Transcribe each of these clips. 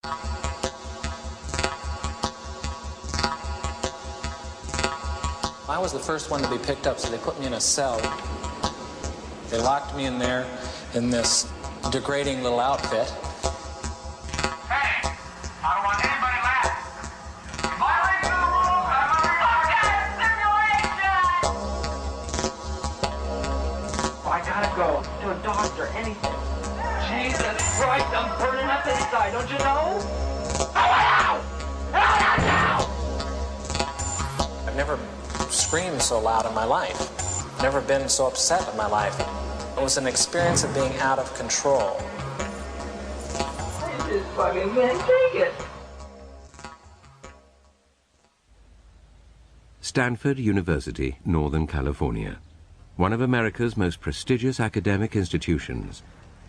I was the first one to be picked up, so they put me in a cell. They locked me in there in this degrading little outfit. Hey, I don't want anybody left. You're violating the rules. I'm a simulation. I gotta go to a doctor, anything. Jesus Christ, I'm burning up inside, don't you know? I want out! I want out now! I've never screamed so loud in my life. Never been so upset in my life. It was an experience of being out of control. I just fucking can't take it. Stanford University, Northern California, one of America's most prestigious academic institutions,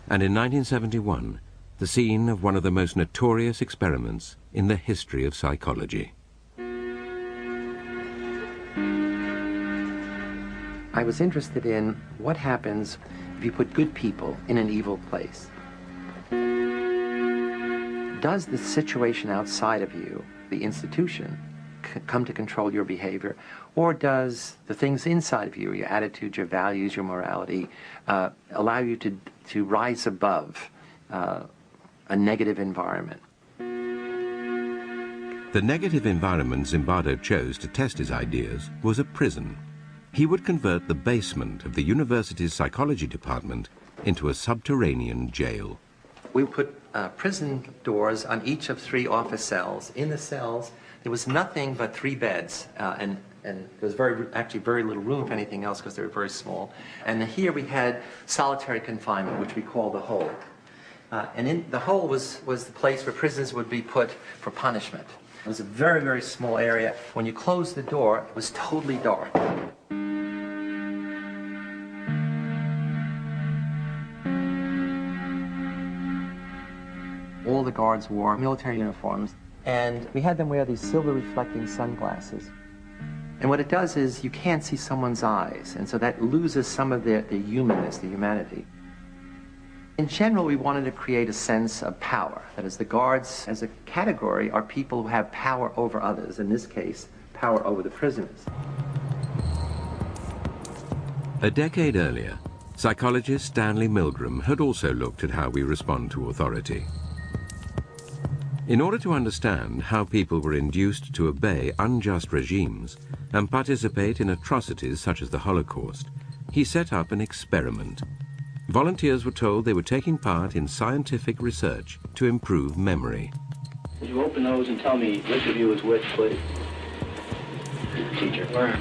and in 1971, the scene of one of the most notorious experiments in the history of psychology. I was interested in what happens if you put good people in an evil place. Does the situation outside of you, the institution, come to control your behavior, or does the things inside of you, your attitudes, your values, your morality, allow you to rise above a negative environment? The negative environment Zimbardo chose to test his ideas was a prison. He would convert the basement of the university's psychology department into a subterranean jail. We put prison doors on each of 3 office cells. In the cells, there was nothing but 3 beds, and there was actually very little room for anything else because they were very small. And here we had solitary confinement, which we call the hole. And in the hole was the place where prisoners would be put for punishment. It was a very, very small area. When you closed the door, it was totally dark. All the guards wore military uniforms, and we had them wear these silver reflecting sunglasses. And what it does is you can't see someone's eyes, and so that loses some of the humanness, the humanity. In general, we wanted to create a sense of power. That is, the guards as a category are people who have power over others, in this case, power over the prisoners. A decade earlier, psychologist Stanley Milgram had also looked at how we respond to authority. In order to understand how people were induced to obey unjust regimes and participate in atrocities such as the Holocaust, he set up an experiment. Volunteers were told they were taking part in scientific research to improve memory. Would you open those and tell me which of you is which, please? Teacher. Where?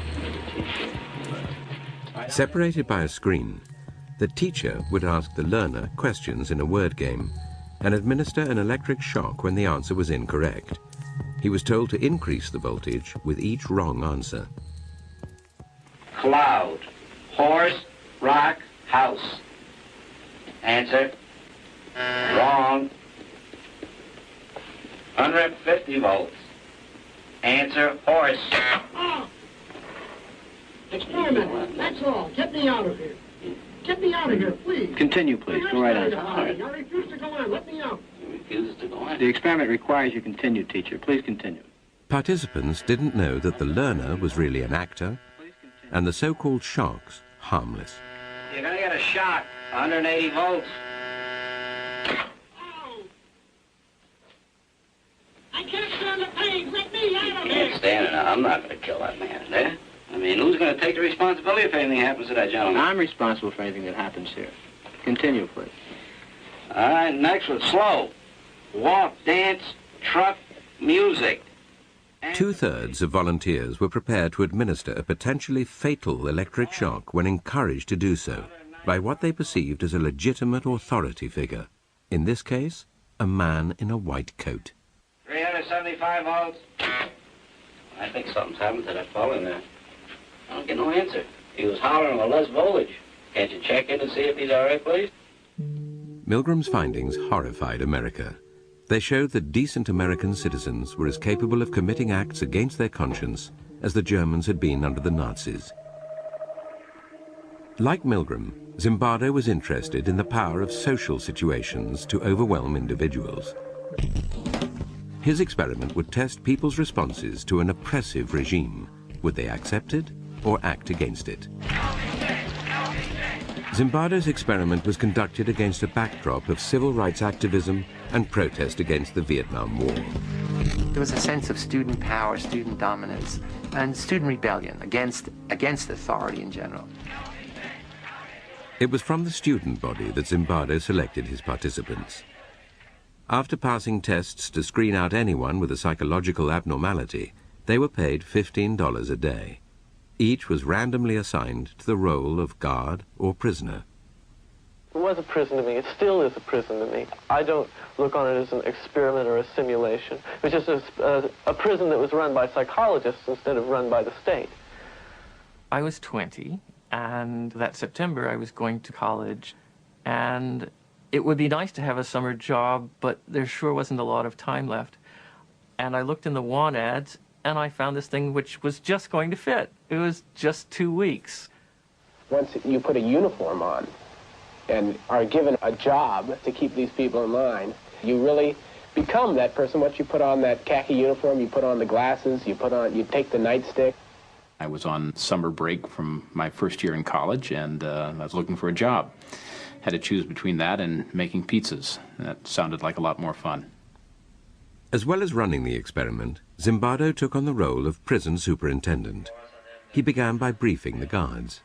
Teacher. Separated by a screen, the teacher would ask the learner questions in a word game and administer an electric shock when the answer was incorrect. He was told to increase the voltage with each wrong answer. Cloud. Horse. Rock. House. Answer. Wrong. 150 volts. Answer. Horse. Experiment, that's all. Get me out of here. Get me out of here, please. Continue, please. Go right on. I refuse to go on. Let me out. You refuse to go on? The experiment requires you continue, teacher. Please continue. Participants didn't know that the learner was really an actor and the so-called shocks harmless. You're going to get a shock. 180 volts. Ow. I can't stand the pain. Let me out of You here. can't stand it now. I'm not going to kill that man, there. I mean, who's going to take the responsibility if anything happens to that gentleman? I'm responsible for anything that happens here. Continue, please. All right, next one. Slow. Walk, dance, truck, music. Two-thirds of volunteers were prepared to administer a potentially fatal electric shock when encouraged to do so by what they perceived as a legitimate authority figure. In this case, a man in a white coat. 375 volts. I think something's happened to that fellow in there. I don't get no answer. He was hollering with less voltage. Can't you check in and see if he's all right, please? Milgram's findings horrified America. They showed that decent American citizens were as capable of committing acts against their conscience as the Germans had been under the Nazis. Like Milgram, Zimbardo was interested in the power of social situations to overwhelm individuals. His experiment would test people's responses to an oppressive regime. Would they accept it or act against it? Zimbardo's experiment was conducted against a backdrop of civil rights activism and protest against the Vietnam War. There was a sense of student power, student dominance, and student rebellion against authority in general. It was from the student body that Zimbardo selected his participants. After passing tests to screen out anyone with a psychological abnormality, they were paid $15 a day. Each was randomly assigned to the role of guard or prisoner. It was a prison to me. It still is a prison to me. I don't look on it as an experiment or a simulation. It was just a prison that was run by psychologists instead of run by the state. I was 20, and that September I was going to college, and it would be nice to have a summer job, but there sure wasn't a lot of time left. And I looked in the want ads, and I found this thing which was just going to fit. It was just 2 weeks. Once you put a uniform on and are given a job to keep these people in line, you really become that person. Once you put on that khaki uniform, you put on the glasses, you take the nightstick. I was on summer break from my first year in college, and I was looking for a job. Had to choose between that and making pizzas. That sounded like a lot more fun. As well as running the experiment, Zimbardo took on the role of prison superintendent. He began by briefing the guards.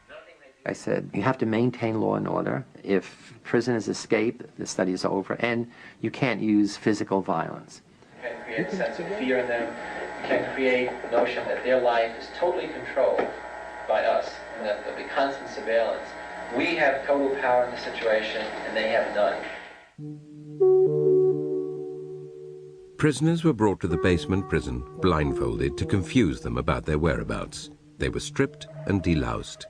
I said, you have to maintain law and order. If prisoners escape, the study is over, and you can't use physical violence. You can create a sense of fear in them. You can create the notion that their life is totally controlled by us, and that there'll be constant surveillance. We have total power in the situation, and they have none. Prisoners were brought to the basement prison, blindfolded, to confuse them about their whereabouts. They were stripped and deloused.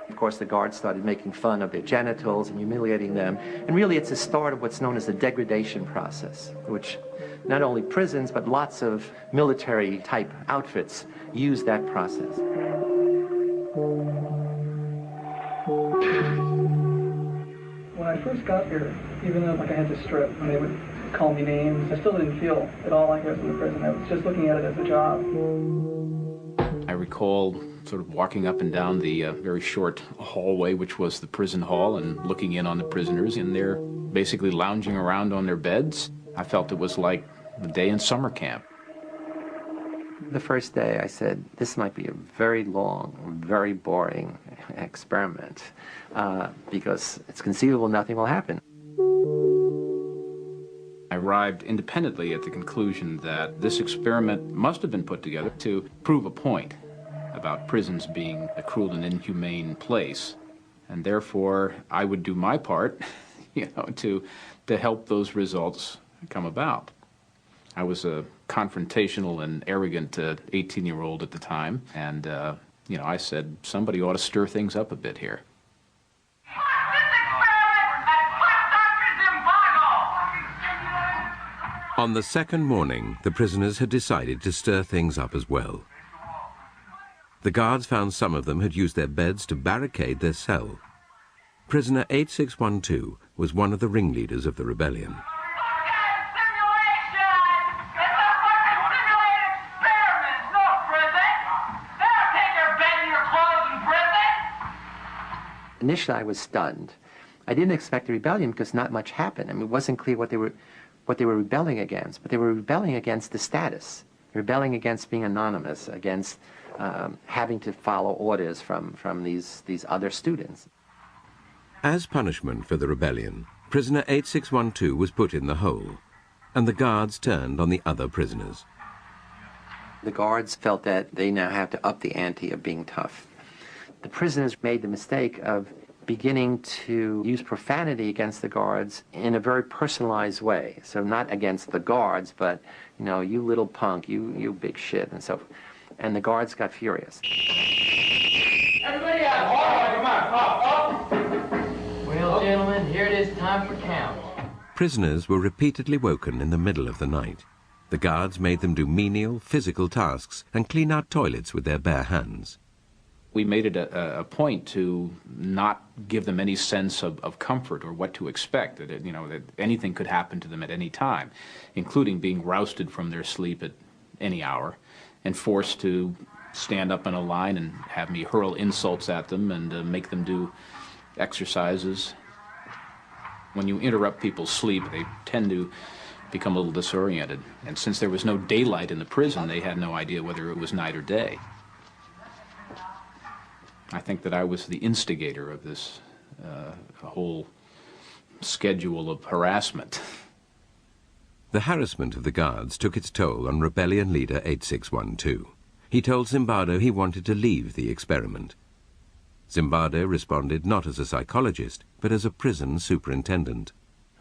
Of course, the guards started making fun of their genitals and humiliating them. And really, it's the start of what's known as the degradation process, which not only prisons, but lots of military-type outfits use that process. When I first got here, even though I had to strip, when they would call me names, I still didn't feel at all like I was in the prison. I was just looking at it as a job. I recall sort of walking up and down the very short hallway, which was the prison hall, and looking in on the prisoners, and they're basically lounging around on their beds. I felt it was like a day in summer camp. The first day I said, this might be a very long, very boring experiment, because it's conceivable nothing will happen. I arrived independently at the conclusion that this experiment must have been put together to prove a point about prisons being a cruel and inhumane place, and therefore I would do my part, to help those results come about. I was a confrontational and arrogant 18-year-old at the time, and I said somebody ought to stir things up a bit here. On the second morning, the prisoners had decided to stir things up as well. The guards found some of them had used their beds to barricade their cell. Prisoner 8612 was one of the ringleaders of the rebellion. Initially, I was stunned. I didn't expect a rebellion because not much happened. I mean, it wasn't clear what they were rebelling against, but they were rebelling against the status, rebelling against being anonymous, against having to follow orders from these other students. As punishment for the rebellion, prisoner 8612 was put in the hole, and the guards turned on the other prisoners. The guards felt that they now have to up the ante of being tough. The prisoners made the mistake of beginning to use profanity against the guards in a very personalized way. So not against the guards, but, you little punk, you big shit, and so forth. And the guards got furious. Everybody out! Come on, Well, gentlemen, here it is time for count. Prisoners were repeatedly woken in the middle of the night. The guards made them do menial, physical tasks and clean out toilets with their bare hands. We made it a point to not give them any sense of comfort or what to expect, that anything could happen to them at any time, including being rousted from their sleep at any hour and forced to stand up in a line and have me hurl insults at them and make them do exercises. When you interrupt people's sleep, they tend to become a little disoriented. And since there was no daylight in the prison, they had no idea whether it was night or day. I think that I was the instigator of this whole schedule of harassment. The harassment of the guards took its toll on rebellion leader 8612. He told Zimbardo he wanted to leave the experiment. Zimbardo responded not as a psychologist, but as a prison superintendent.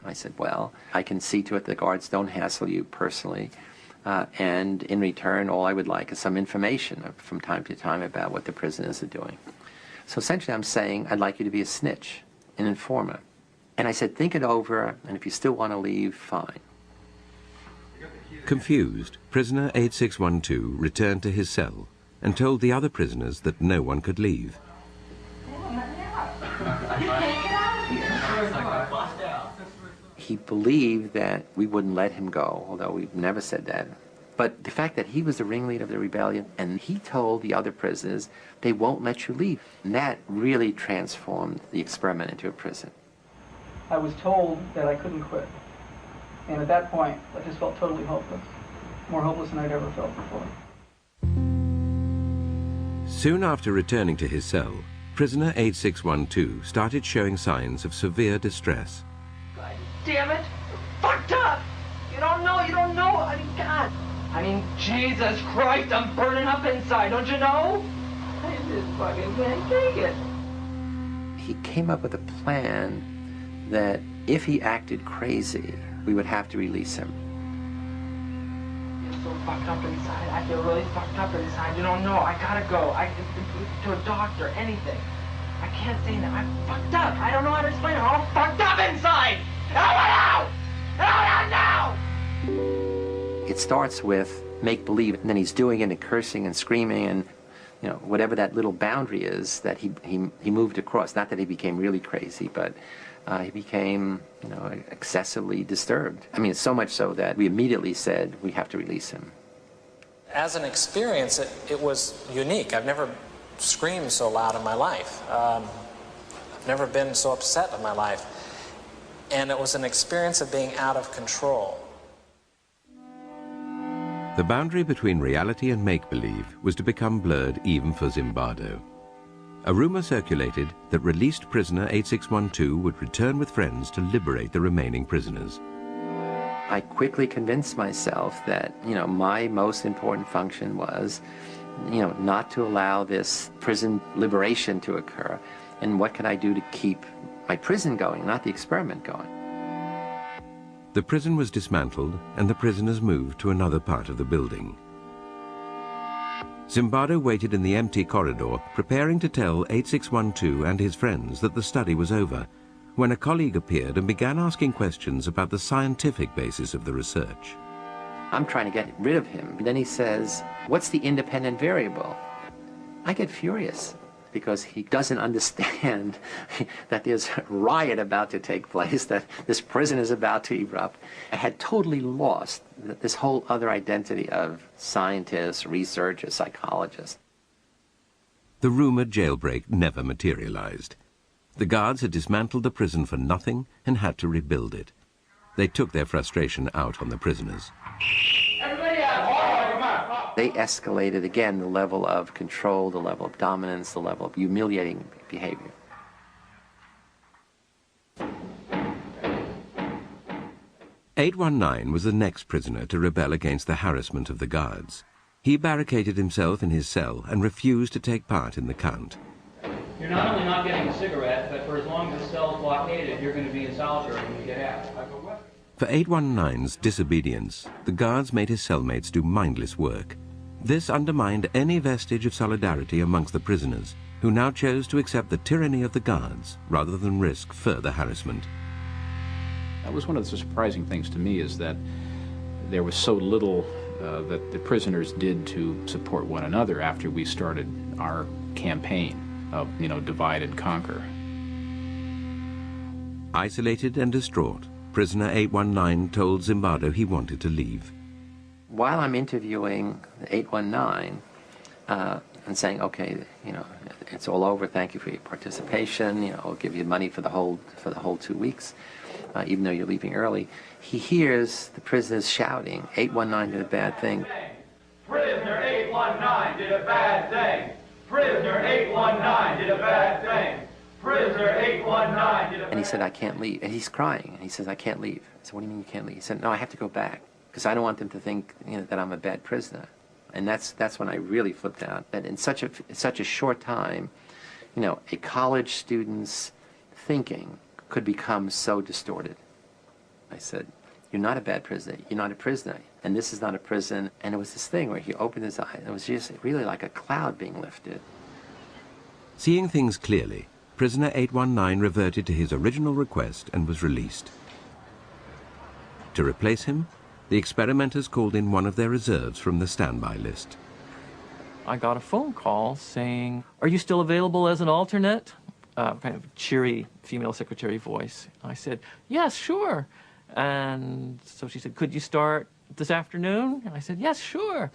I said, well, I can see to it the guards don't hassle you personally, and in return, all I would like is some information from time to time about what the prisoners are doing. So essentially I'm saying, I'd like you to be a snitch, an informer. And I said, think it over, and if you still want to leave, fine. Confused, prisoner 8612 returned to his cell and told the other prisoners that no one could leave. He believed that we wouldn't let him go, although we've never said that. But the fact that he was the ringleader of the rebellion, and he told the other prisoners, they won't let you leave. And that really transformed the experiment into a prison. I was told that I couldn't quit. And at that point, I just felt totally hopeless. More hopeless than I'd ever felt before. Soon after returning to his cell, prisoner 8612 started showing signs of severe distress. God damn it! Fucked up! You don't know! I mean, God! I mean, Jesus Christ, I'm burning up inside, don't you know? I just fucking can't take it. He came up with a plan that if he acted crazy, we would have to release him. I'm so fucked up inside. I feel really fucked up inside. You don't know. I gotta go. To a doctor, anything. I can't say that. I'm fucked up. I don't know how to explain it. I'm all fucked up inside. Out! Now! It starts with make-believe, and then he's doing it and cursing and screaming and, whatever that little boundary is that he moved across. Not that he became really crazy, but he became, excessively disturbed. I mean, so much so that we immediately said we have to release him. As an experience, it was unique. I've never screamed so loud in my life. I've never been so upset in my life. And it was an experience of being out of control. The boundary between reality and make-believe was to become blurred even for Zimbardo. A rumor circulated that released prisoner 8612 would return with friends to liberate the remaining prisoners. I quickly convinced myself that, my most important function was, not to allow this prison liberation to occur. And what can I do to keep my prison going, not the experiment going? The prison was dismantled and the prisoners moved to another part of the building. Zimbardo waited in the empty corridor, preparing to tell 8612 and his friends that the study was over, when a colleague appeared and began asking questions about the scientific basis of the research. I'm trying to get rid of him. Then he says, what's the independent variable? I get furious because he doesn't understand that there's a riot about to take place, that this prison is about to erupt. I had totally lost this whole other identity of scientist, researcher, psychologist. The rumored jailbreak never materialized. The guards had dismantled the prison for nothing and had to rebuild it. They took their frustration out on the prisoners. They escalated again the level of control, the level of dominance, the level of humiliating behavior. "819 was the next prisoner to rebel against the harassment of the guards. He barricaded himself in his cell and refused to take part in the count. You're not only not getting a cigarette, but for as long as the cell's blockaded, you're going to be in solitary when you get out. For 819's disobedience, the guards made his cellmates do mindless work. This undermined any vestige of solidarity amongst the prisoners, who now chose to accept the tyranny of the guards rather than risk further harassment. That was one of the surprising things to me, is that there was so little that the prisoners did to support one another after we started our campaign of, divide and conquer. Isolated and distraught, prisoner 819 told Zimbardo he wanted to leave. While I'm interviewing 819 and saying, okay, it's all over, thank you for your participation, I'll give you money for the whole 2 weeks, even though you're leaving early, he hears the prisoners shouting, 819 did a bad thing. Prisoner 819 did a bad thing. Prisoner 819 did a bad thing. Prisoner 819 did a bad thing. And he said, I can't leave. And he's crying. And he says, I can't leave. I said, what do you mean you can't leave? He said, no, I have to go back because I don't want them to think that I'm a bad prisoner. And that's when I really flipped out. That in such a short time, a college student's thinking could become so distorted. I said, you're not a bad prisoner. You're not a prisoner. And this is not a prison. And it was this thing where he opened his eyes. It was just really like a cloud being lifted. Seeing things clearly, prisoner 819 reverted to his original request and was released. To replace him, the experimenters called in one of their reserves from the standby list. I got a phone call saying, are you still available as an alternate? Kind of cheery female secretary voice. I said, yes, sure. And so she said, could you start this afternoon? And I said, yes, sure.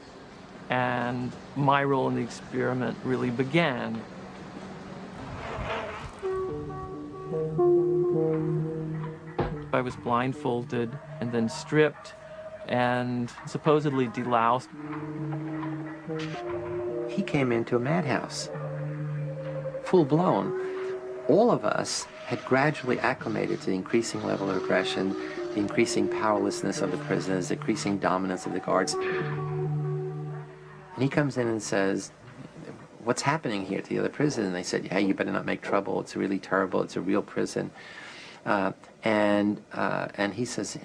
And my role in the experiment really began. I was blindfolded and then stripped and supposedly deloused. He came into a madhouse, full-blown. All of us had gradually acclimated to the increasing level of aggression, the increasing powerlessness of the prisoners, the increasing dominance of the guards. And he comes in and says, what's happening here to the other prisoners? And they said, hey, you better not make trouble. It's really terrible. It's a real prison. And he says,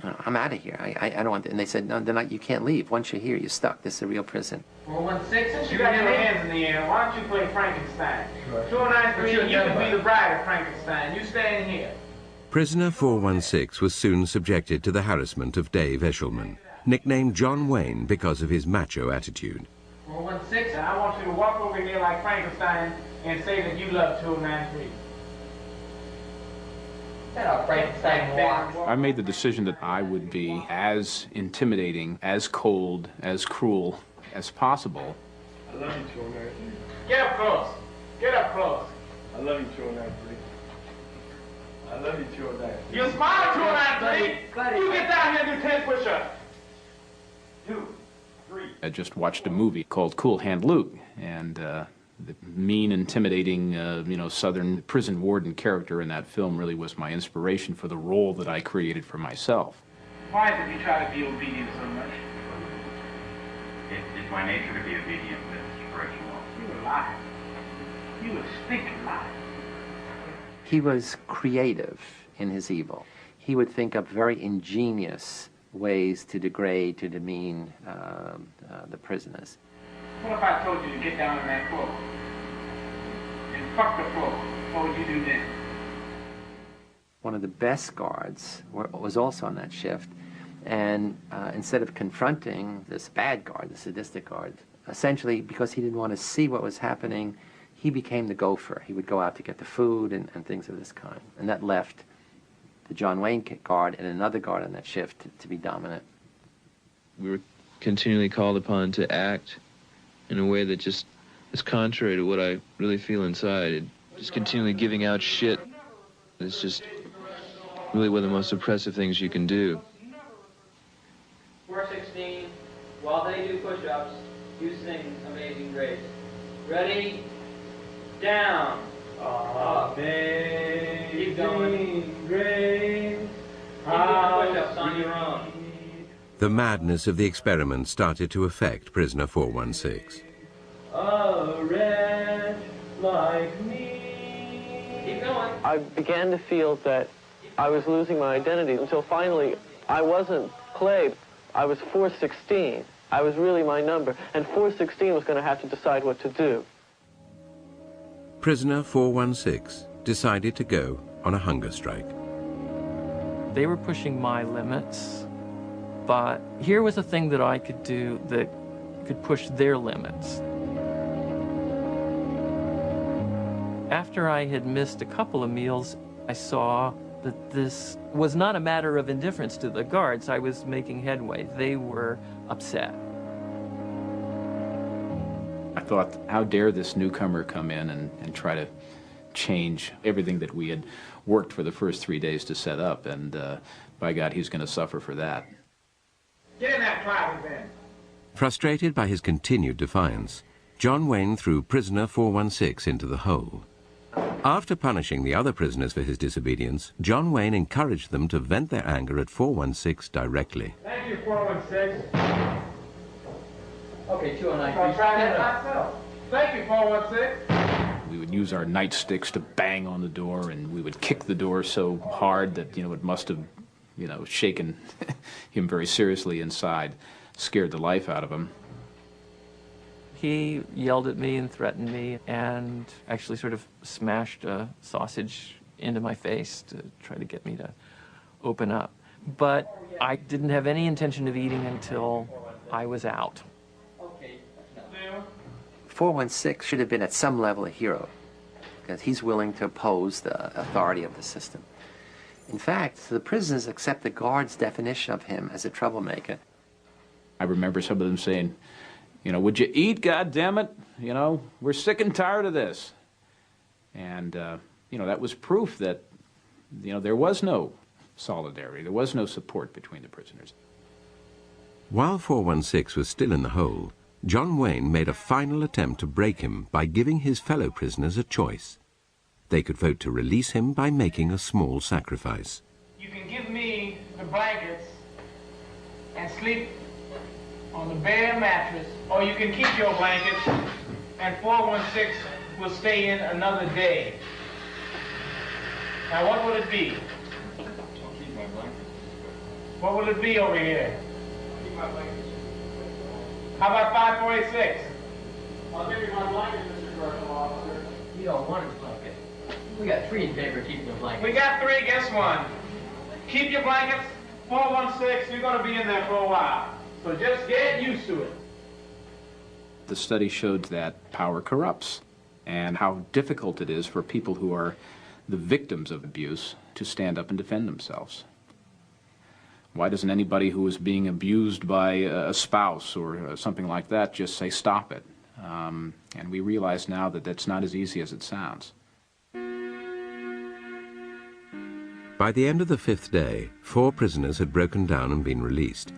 I'm out of here. I don't want to. And they said, no, you can't leave. Once you're here, you're stuck. This is a real prison. 416, you got your hands in the air. Why don't you play Frankenstein? 293, you can be the bride of Frankenstein. You stand here. Prisoner 416 was soon subjected to the harassment of Dave Eshelman, nicknamed John Wayne because of his macho attitude. 416, I want you to walk over here like Frankenstein and say that you love 293. I made the decision that I would be as intimidating, as cold, as cruel as possible. I love you, 293. Get up close. Get up close. I love you, 293. I love you, 293. You smile, 293. You get down here and do 10 push-ups. 2, 3. I just watched a movie called Cool Hand Luke, and the mean, intimidating, Southern prison warden character in that film really was my inspiration for the role that I created for myself. Why is it you try to be obedient so much? It's my nature to be obedient, Mr. Reginald. You a liar. You a stinking liar. He was creative in his evil. He would think up very ingenious ways to degrade, to demean the prisoners. What if I told you to get down on that floor and fuck the floor? What would you do then? One of the best guards was also on that shift, and instead of confronting this bad guard, the sadistic guard, essentially because he didn't want to see what was happening, he became the gopher. He would go out to get the food and things of this kind. And that left the John Wayne guard and another guard on that shift to be dominant. We were continually called upon to act in a way that just is contrary to what I really feel inside. Just continually giving out shit. It's just really one of the most oppressive things you can do. 416, while they do push-ups, you sing Amazing Grace. Ready? Down. Amazing Keep going. Grace. Keep doing push-ups on your own. The madness of the experiment started to affect prisoner 416. A wretch like me. Keep going. I began to feel that I was losing my identity until finally I wasn't Clay. I was 416. I was really my number, and 416 was going to have to decide what to do. Prisoner 416 decided to go on a hunger strike. They were pushing my limits, but here was a thing that I could do that could push their limits. After I had missed a couple of meals, I saw that this was not a matter of indifference to the guards. I was making headway. They were upset. I thought, how dare this newcomer come in and try to change everything that we had worked for the first 3 days to set up, and by God, he's going to suffer for that. Get in that closet then. Frustrated by his continued defiance, John Wayne threw prisoner 416 into the hole. After punishing the other prisoners for his disobedience, John Wayne encouraged them to vent their anger at 416 directly. Thank you, 416. Okay, 209. I'll try that myself. Thank you, 416. We would use our nightsticks to bang on the door, and we would kick the door so hard that, it must have, shaken him very seriously inside, scared the life out of him. He yelled at me and threatened me and actually sort of smashed a sausage into my face to try to get me to open up. But I didn't have any intention of eating until I was out. 416 should have been at some level a hero, because he's willing to oppose the authority of the system. In fact, the prisoners accept the guards' definition of him as a troublemaker. I remember some of them saying, would you eat, goddammit? We're sick and tired of this. And, that was proof that, there was no solidarity, there was no support between the prisoners. While 416 was still in the hole, John Wayne made a final attempt to break him by giving his fellow prisoners a choice. They could vote to release him by making a small sacrifice. You can give me the blankets and sleep on the bare mattress, or you can keep your blankets and 416 will stay in another day. Now what will it be? I'll keep my blankets. What will it be over here? I'll keep my blankets. How about 546? I'll give you my blanket, Mr. Correctional Officer. You don't want his blanket. We got 3 in favor of keeping the blanket. We got 3, guess 1. Keep your blankets, 416, you're going to be in there for a while. So just get used to it. The study showed that power corrupts, and how difficult it is for people who are the victims of abuse to stand up and defend themselves. Why doesn't anybody who is being abused by a spouse or something like that just say, stop it? And we realize now that that's not as easy as it sounds. By the end of the 5th day, 4 prisoners had broken down and been released.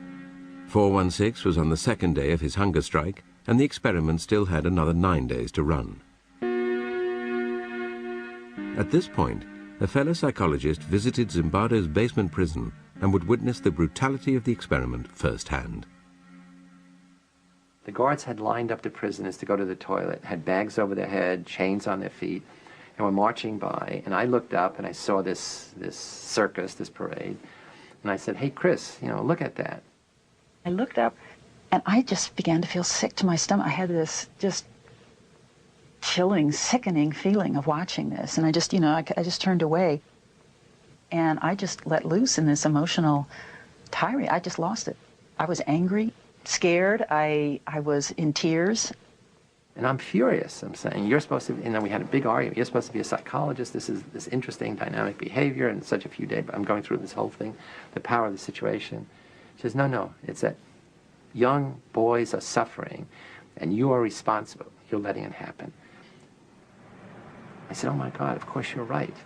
416 was on the 2nd day of his hunger strike, and the experiment still had another 9 days to run. At this point, a fellow psychologist visited Zimbardo's basement prison and would witness the brutality of the experiment firsthand. The guards had lined up the prisoners to go to the toilet, had bags over their head, chains on their feet, and were marching by. And I looked up and I saw this circus, this parade, and I said, hey, Chris, look at that. I looked up and I just began to feel sick to my stomach. I had this just chilling, sickening feeling of watching this. And I just, I just turned away. And I just let loose in this emotional tirade. I just lost it. I was angry, scared. I was in tears. And I'm furious. I'm saying, you're supposed to, and then we had a big argument. You're supposed to be a psychologist. This is this interesting dynamic behavior in such a few days. But I'm going through this whole thing, the power of the situation. She says, no, it's that young boys are suffering, and you are responsible. You're letting it happen. I said, oh my God, of course you're right.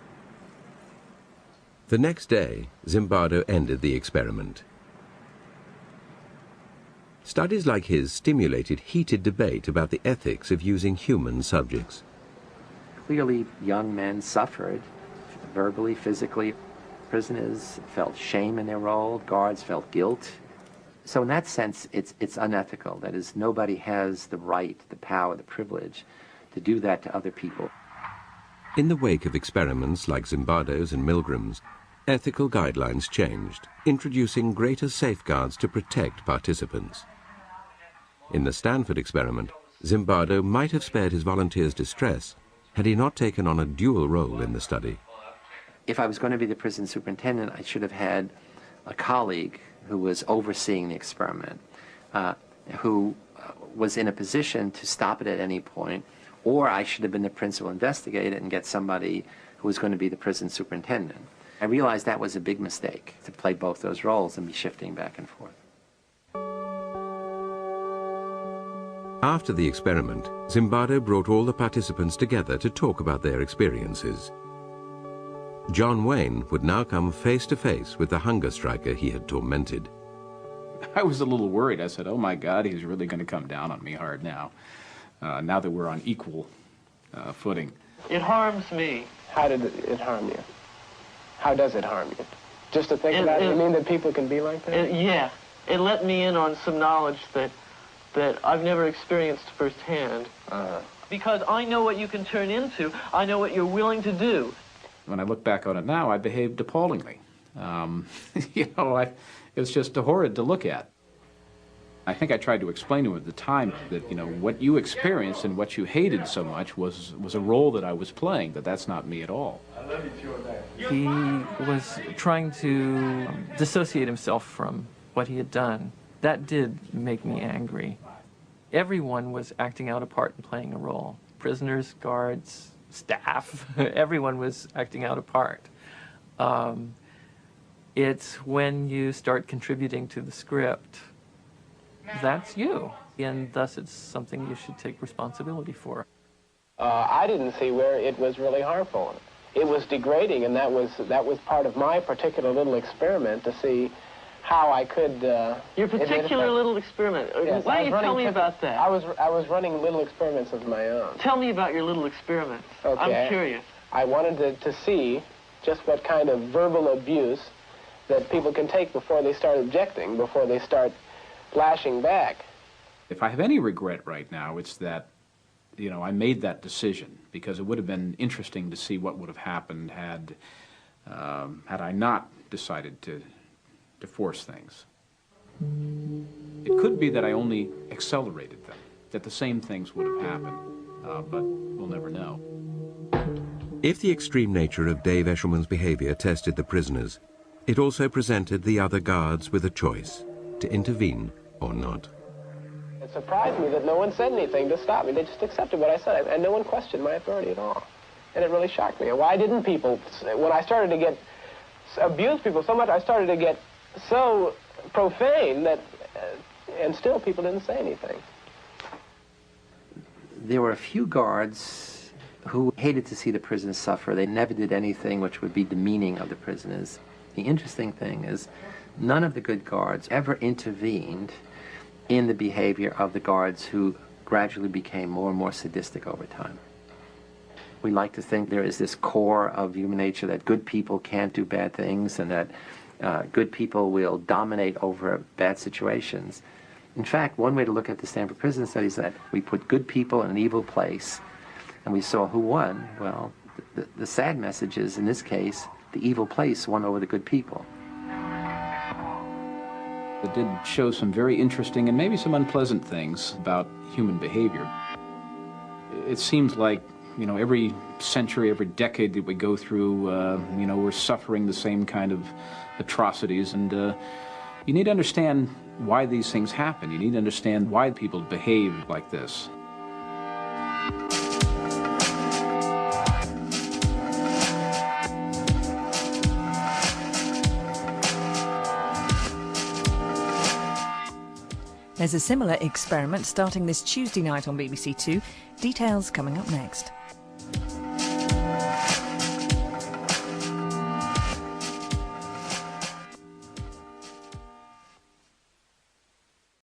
The next day, Zimbardo ended the experiment. Studies like his stimulated heated debate about the ethics of using human subjects. Clearly, young men suffered, verbally, physically. Prisoners felt shame in their role, guards felt guilt. So in that sense, it's unethical. That is, nobody has the right, the power, the privilege to do that to other people. In the wake of experiments like Zimbardo's and Milgram's, ethical guidelines changed, introducing greater safeguards to protect participants. In the Stanford experiment, Zimbardo might have spared his volunteers distress had he not taken on a dual role in the study. If I was going to be the prison superintendent, I should have had a colleague who was overseeing the experiment, who was in a position to stop it at any point or I should have been the principal investigator and get somebody who was going to be the prison superintendent. I realized that was a big mistake, to play both those roles and be shifting back and forth. After the experiment, Zimbardo brought all the participants together to talk about their experiences. John Wayne would now come face to face with the hunger striker he had tormented. I was a little worried. I said, oh my God, he's really going to come down on me hard now, now that we're on equal footing. It harms me. How did it harm you? How does it harm you? Just to think about it? You mean that people can be like that? Yeah. It let me in on some knowledge that I've never experienced firsthand. Because I know what you can turn into. I know what you're willing to do. When I look back on it now, I behaved appallingly. You know, it was just horrid to look at. I think I tried to explain to him at the time that, you know, what you experienced and what you hated so much was a role that I was playing, that that's not me at all. He was trying to dissociate himself from what he had done. That did make me angry. Everyone was acting out a part and playing a role. Prisoners, guards, staff, everyone was acting out a part. It's when you start contributing to the script, that's you. And thus it's something you should take responsibility for. I didn't see where it was really harmful. It was degrading, and that was part of my particular little experiment to see how I could... Your particular little experiment. Yes, Why don't you tell me about that? I was running little experiments of my own. Tell me about your little experiments. Okay. I'm curious. I wanted to see just what kind of verbal abuse that people can take before they start objecting, before they start lashing back. If I have any regret right now, it's that, you know, I made that decision, because it would have been interesting to see what would have happened had I not decided to force things. It could be that I only accelerated them, that the same things would have happened, but we'll never know. If the extreme nature of Dave Eshelman's behavior tested the prisoners, it also presented the other guards with a choice, to intervene or not. It surprised me that no one said anything to stop me. They just accepted what I said, and no one questioned my authority at all. And it really shocked me. Why didn't people, when I started to abuse people so much, I started to get so profane that, and still people didn't say anything. There were a few guards who hated to see the prisoners suffer. They never did anything which would be demeaning of the prisoners. The interesting thing is, none of the good guards ever intervened in the behavior of the guards who gradually became more and more sadistic over time. We like to think there is this core of human nature that good people can't do bad things and that good people will dominate over bad situations. In fact, one way to look at the Stanford Prison Study is that we put good people in an evil place, and we saw who won. Well, the sad message is, in this case, the evil place won over the good people. It did show some very interesting and maybe some unpleasant things about human behavior. It seems like, you know, every century, every decade that we go through, you know, we're suffering the same kind of atrocities, and you need to understand why these things happen. You need to understand why people behave like this. There's a similar experiment starting this Tuesday night on BBC Two. Details coming up next.